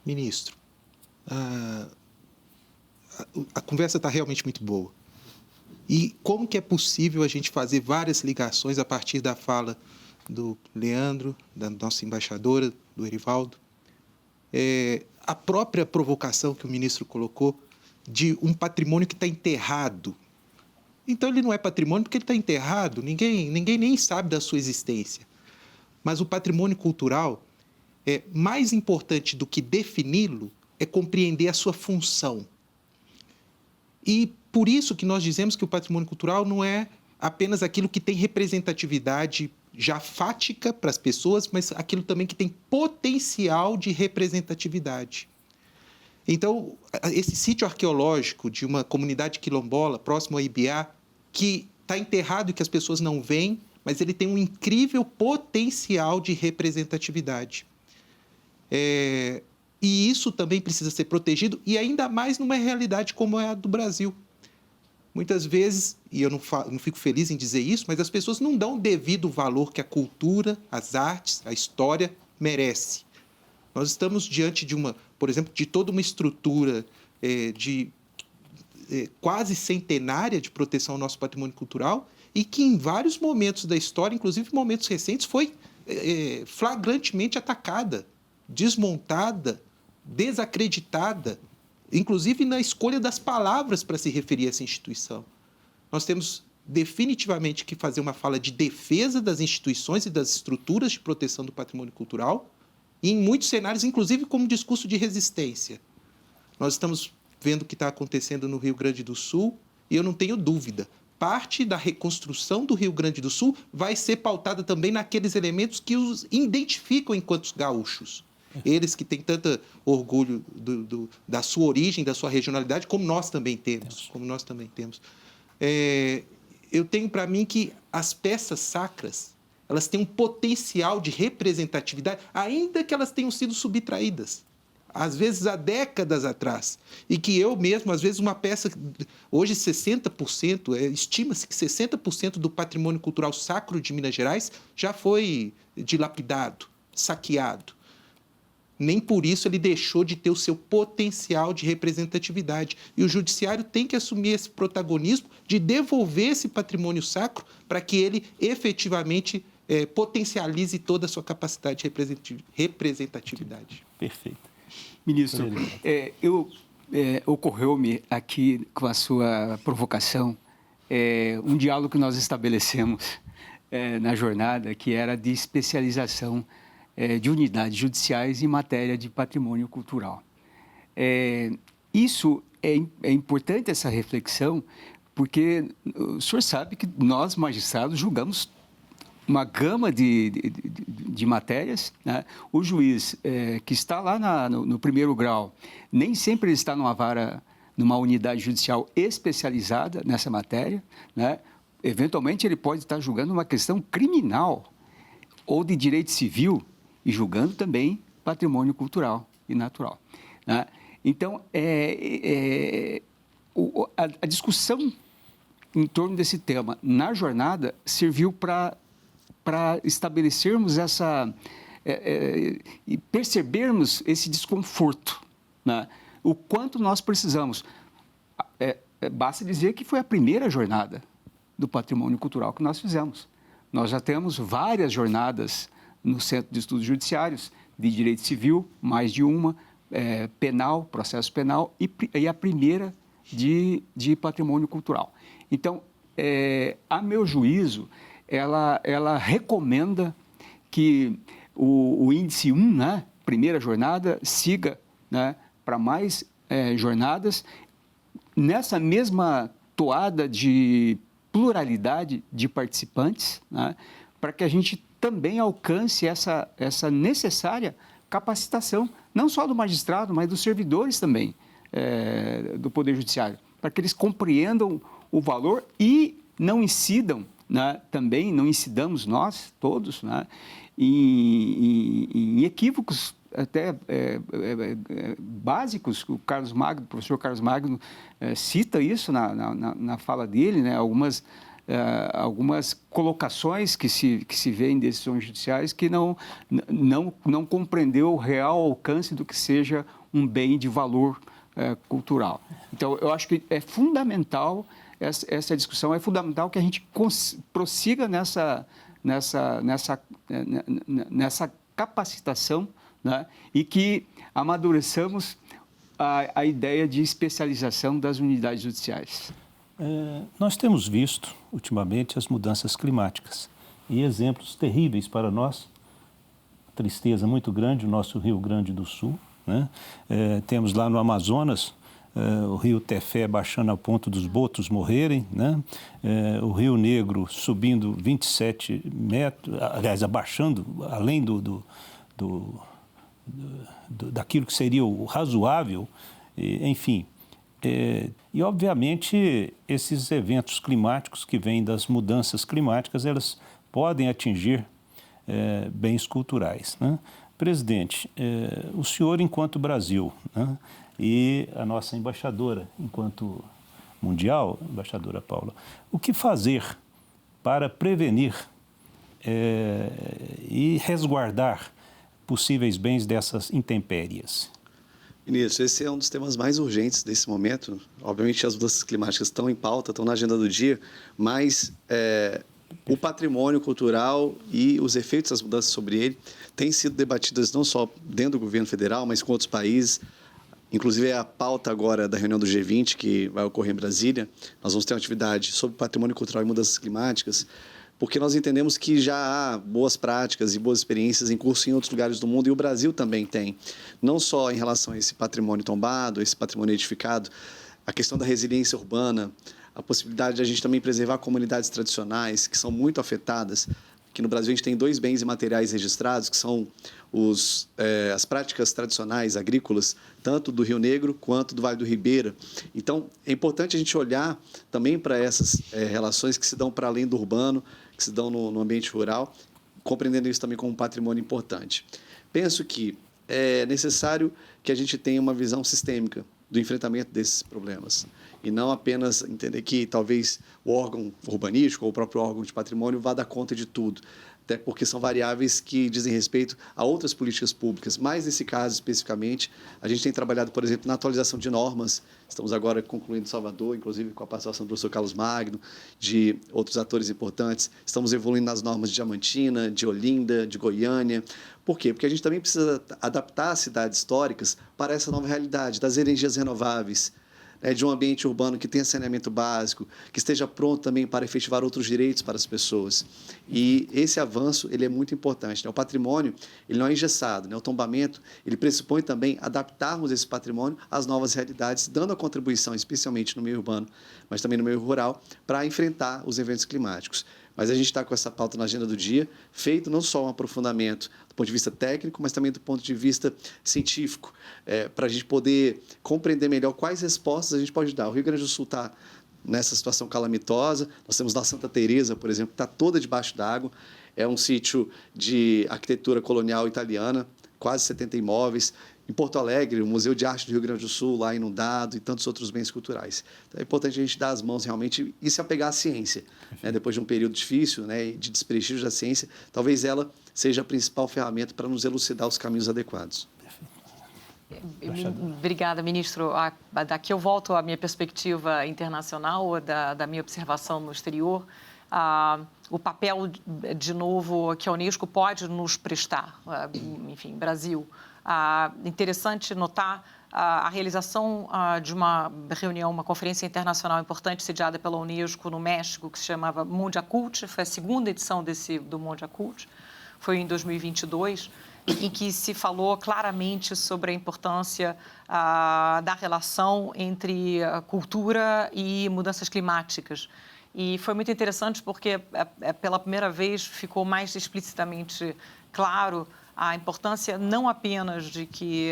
Ministro, a conversa está realmente muito boa. E como que é possível a gente fazer várias ligações a partir da fala do Leandro, da nossa embaixadora, do Erivaldo, a própria provocação que o ministro colocou de um patrimônio que está enterrado. Então, ele não é patrimônio porque ele está enterrado, ninguém nem sabe da sua existência. Mas o patrimônio cultural, mais importante do que defini-lo, é compreender a sua função. E por isso que nós dizemos que o patrimônio cultural não é apenas aquilo que tem representatividade já fática para as pessoas, mas aquilo também que tem potencial de representatividade. Então, esse sítio arqueológico de uma comunidade quilombola, próximo a Ibiá, que está enterrado e que as pessoas não veem, mas ele tem um incrível potencial de representatividade. E isso também precisa ser protegido, e ainda mais numa realidade como é a do Brasil. Muitas vezes, e eu não fico feliz em dizer isso, mas as pessoas não dão o devido valor que a cultura, as artes, a história merece. Nós estamos diante de por exemplo, de toda uma estrutura quase centenária de proteção ao nosso patrimônio cultural e que em vários momentos da história, inclusive momentos recentes, foi flagrantemente atacada, desmontada, desacreditada, inclusive na escolha das palavras para se referir a essa instituição. Nós temos definitivamente que fazer uma fala de defesa das instituições e das estruturas de proteção do patrimônio cultural, e em muitos cenários, inclusive como discurso de resistência. Nós estamos vendo o que está acontecendo no Rio Grande do Sul, e eu não tenho dúvida, parte da reconstrução do Rio Grande do Sul vai ser pautada também naqueles elementos que os identificam enquanto gaúchos. Eles que têm tanto orgulho da sua origem, da sua regionalidade, como nós também temos. Eu tenho para mim que as peças sacras, elas têm um potencial de representatividade, ainda que elas tenham sido subtraídas, às vezes há décadas atrás. E que eu mesmo, às vezes, uma peça, hoje 60%, estima-se que 60% do patrimônio cultural sacro de Minas Gerais já foi dilapidado, saqueado. Nem por isso ele deixou de ter o seu potencial de representatividade. E o judiciário tem que assumir esse protagonismo de devolver esse patrimônio sacro para que ele efetivamente potencialize toda a sua capacidade de representatividade. Perfeito. Ministro, ocorreu-me aqui com a sua provocação um diálogo que nós estabelecemos na jornada, que era de especialização de unidades judiciais em matéria de patrimônio cultural. Isso é importante, essa reflexão, porque o senhor sabe que nós, magistrados, julgamos uma gama de matérias, né? O juiz que está lá no primeiro grau, nem sempre ele está numa unidade judicial especializada nessa matéria, né? Eventualmente, ele pode estar julgando uma questão criminal ou de direito civil, e julgando também patrimônio cultural e natural, né? Então, a discussão em torno desse tema na jornada serviu para estabelecermos e percebermos esse desconforto, né? O quanto nós precisamos. Basta dizer que foi a primeira jornada do patrimônio cultural que nós fizemos. Nós já temos várias jornadas no Centro de Estudos Judiciários, de Direito Civil, mais de uma, penal, processo penal, e a primeira de patrimônio cultural. Então, a meu juízo, ela recomenda que o índice 1, né, primeira jornada, siga, né, para mais jornadas, nessa mesma toada de pluralidade de participantes, né, para que a gente também alcance essa necessária capacitação, não só do magistrado, mas dos servidores também do Poder Judiciário, para que eles compreendam o valor e não incidam, né, também, não incidamos nós, todos, né, em equívocos até básicos. O professor Carlos Magno cita isso na fala dele, né, algumas colocações que se vê em decisões judiciais que não compreendeu o real alcance do que seja um bem de valor cultural. Então, eu acho que é fundamental essa discussão. É fundamental que a gente prossiga nessa capacitação, né? E que amadureçamos a ideia de especialização das unidades judiciais. Nós temos visto, ultimamente, as mudanças climáticas e exemplos terríveis para nós, tristeza muito grande, o nosso Rio Grande do Sul, né? Temos lá no Amazonas o rio Tefé baixando a ponto dos botos morrerem, né? O Rio Negro subindo 27 metros, aliás, abaixando além daquilo que seria o razoável, enfim. E, obviamente, esses eventos climáticos que vêm das mudanças climáticas, elas podem atingir bens culturais, né? Presidente, o senhor, enquanto Brasil, né? E a nossa embaixadora, enquanto mundial, embaixadora Paula, o que fazer para prevenir e resguardar possíveis bens dessas intempéries? Ministro, esse é um dos temas mais urgentes desse momento. Obviamente, as mudanças climáticas estão em pauta, estão na agenda do dia, mas o patrimônio cultural e os efeitos das mudanças sobre ele têm sido debatidos não só dentro do governo federal, mas com outros países. Inclusive, é a pauta agora da reunião do G20, que vai ocorrer em Brasília. Nós vamos ter uma atividade sobre patrimônio cultural e mudanças climáticas, porque nós entendemos que já há boas práticas e boas experiências em curso em outros lugares do mundo, e o Brasil também tem, não só em relação a esse patrimônio tombado, esse patrimônio edificado, a questão da resiliência urbana, a possibilidade de a gente também preservar comunidades tradicionais que são muito afetadas. Aqui no Brasil a gente tem 2 bens imateriais registrados, que são as práticas tradicionais agrícolas, tanto do Rio Negro quanto do Vale do Ribeira. Então, é importante a gente olhar também para essas relações que se dão para além do urbano, que se dão no ambiente rural, compreendendo isso também como um patrimônio importante. Penso que é necessário que a gente tenha uma visão sistêmica do enfrentamento desses problemas, e não apenas entender que talvez o órgão urbanístico ou o próprio órgão de patrimônio vá dar conta de tudo, até porque são variáveis que dizem respeito a outras políticas públicas. Mas, nesse caso, especificamente, a gente tem trabalhado, por exemplo, na atualização de normas. Estamos agora concluindo em Salvador, inclusive com a participação do professor Carlos Magno, de outros atores importantes. Estamos evoluindo nas normas de Diamantina, de Olinda, de Goiânia. Por quê? Porque a gente também precisa adaptar as cidades históricas para essa nova realidade das energias renováveis, de um ambiente urbano que tenha saneamento básico, que esteja pronto também para efetivar outros direitos para as pessoas. E esse avanço ele é muito importante. O patrimônio ele não é engessado. O tombamento ele pressupõe também adaptarmos esse patrimônio às novas realidades, dando a contribuição, especialmente no meio urbano, mas também no meio rural, para enfrentar os eventos climáticos. Mas a gente está com essa pauta na agenda do dia, feito não só um aprofundamento do ponto de vista técnico, mas também do ponto de vista científico, para a gente poder compreender melhor quais respostas a gente pode dar. O Rio Grande do Sul está nessa situação calamitosa, nós temos lá Santa Teresa, por exemplo, que está toda debaixo d'água, é um sítio de arquitetura colonial italiana, quase 70 imóveis. Em Porto Alegre, o Museu de Arte do Rio Grande do Sul, lá inundado, e tantos outros bens culturais. Então, é importante a gente dar as mãos realmente e se apegar à ciência. Depois de um período difícil, de desprestígio da ciência, talvez ela seja a principal ferramenta para nos elucidar os caminhos adequados. Obrigada, ministro. Daqui eu volto à minha perspectiva internacional, da minha observação no exterior. O papel, de novo, que a Unesco pode nos prestar, enfim, Brasil. Interessante notar a realização de uma reunião, uma conferência internacional importante sediada pela Unesco no México, que se chamava Mondiacult, foi a segunda edição do Mondiacult, foi em 2022, em que se falou claramente sobre a importância da relação entre cultura e mudanças climáticas. E foi muito interessante porque, pela primeira vez, ficou mais explicitamente claro a importância não apenas de que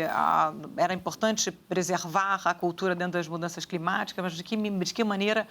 era importante preservar a cultura dentro das mudanças climáticas, mas de que maneira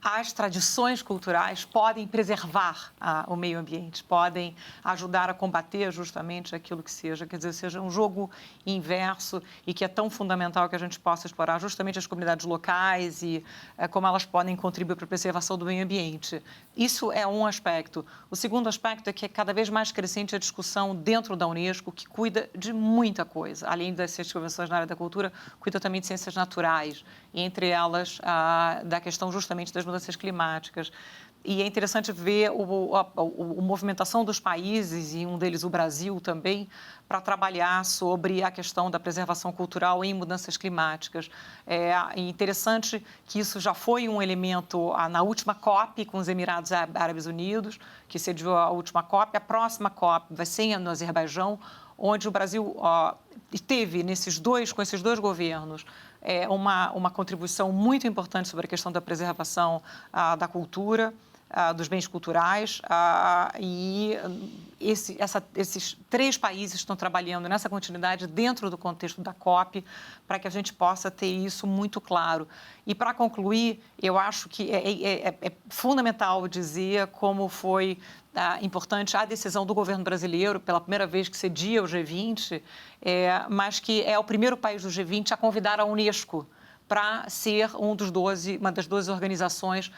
as tradições culturais podem preservar o meio ambiente, podem ajudar a combater justamente aquilo que seja, quer dizer, seja um jogo inverso e que é tão fundamental que a gente possa explorar justamente as comunidades locais e como elas podem contribuir para a preservação do meio ambiente. Isso é um aspecto. O segundo aspecto é que é cada vez mais crescente a discussão dentro da Unesco, que cuida de muita coisa, além das ciências convenções na área da cultura, cuida também de ciências naturais, entre elas da questão justamente das mudanças mudanças climáticas. E é interessante ver a movimentação dos países, e um deles o Brasil também, para trabalhar sobre a questão da preservação cultural em mudanças climáticas. É interessante que isso já foi um elemento na última COP com os Emirados Árabes Unidos, que sediou a última COP. A próxima COP vai ser no Azerbaijão, onde o Brasil teve, com esses dois governos, uma contribuição muito importante sobre a questão da preservação da cultura, dos bens culturais, e esses 3 países estão trabalhando nessa continuidade dentro do contexto da COP, para que a gente possa ter isso muito claro. E, para concluir, eu acho que é fundamental dizer como foi importante a decisão do governo brasileiro, pela primeira vez que cedia o G20, mas que é o primeiro país do G20 a convidar a Unesco para ser uma das 12 organizações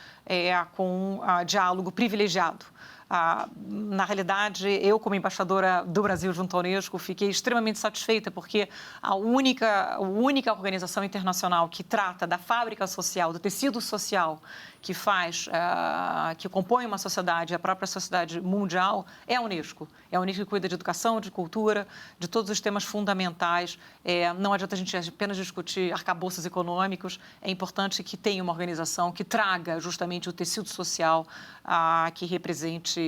com diálogo privilegiado. Na realidade, eu, como embaixadora do Brasil junto à Unesco, fiquei extremamente satisfeita, porque a única organização internacional que trata da fábrica social, do tecido social, que compõe uma sociedade, a própria sociedade mundial, é a Unesco. É a Unesco que cuida de educação, de cultura, de todos os temas fundamentais. Não adianta a gente apenas discutir arcabouços econômicos, é importante que tenha uma organização que traga justamente o tecido social que represente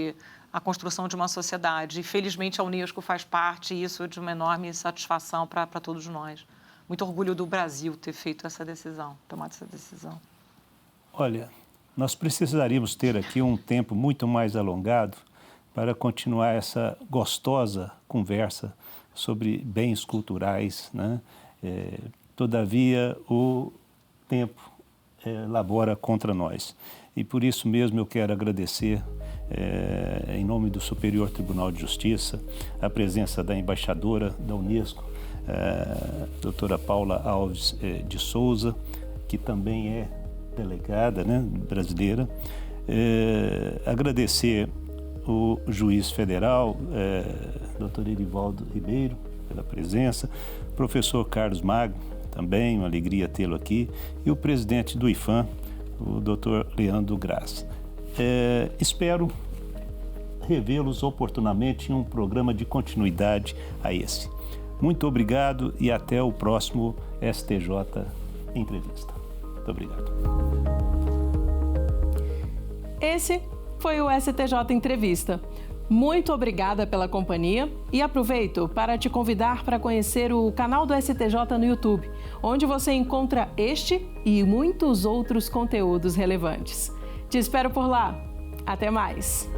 a construção de uma sociedade. E, felizmente, a Unesco faz parte, e isso é de uma enorme satisfação para todos nós. Muito orgulho do Brasil ter feito essa decisão, tomado essa decisão. Olha, nós precisaríamos ter aqui um tempo muito mais alongado para continuar essa gostosa conversa sobre bens culturais, né? Todavia, o tempo labora contra nós. E por isso mesmo eu quero agradecer, em nome do Superior Tribunal de Justiça, a presença da embaixadora da Unesco, doutora Paula Alves de Souza, que também é delegada, né, brasileira. Agradecer o juiz federal, doutor Erivaldo Ribeiro, pela presença, professor Carlos Magno, também uma alegria tê-lo aqui, e o presidente do IFAM, o doutor Leandro Graça. Espero revê-los oportunamente em um programa de continuidade a esse. Muito obrigado e até o próximo STJ Entrevista. Muito obrigado. Esse foi o STJ Entrevista. Muito obrigada pela companhia e aproveito para te convidar para conhecer o canal do STJ no YouTube, onde você encontra este e muitos outros conteúdos relevantes. Te espero por lá. Até mais!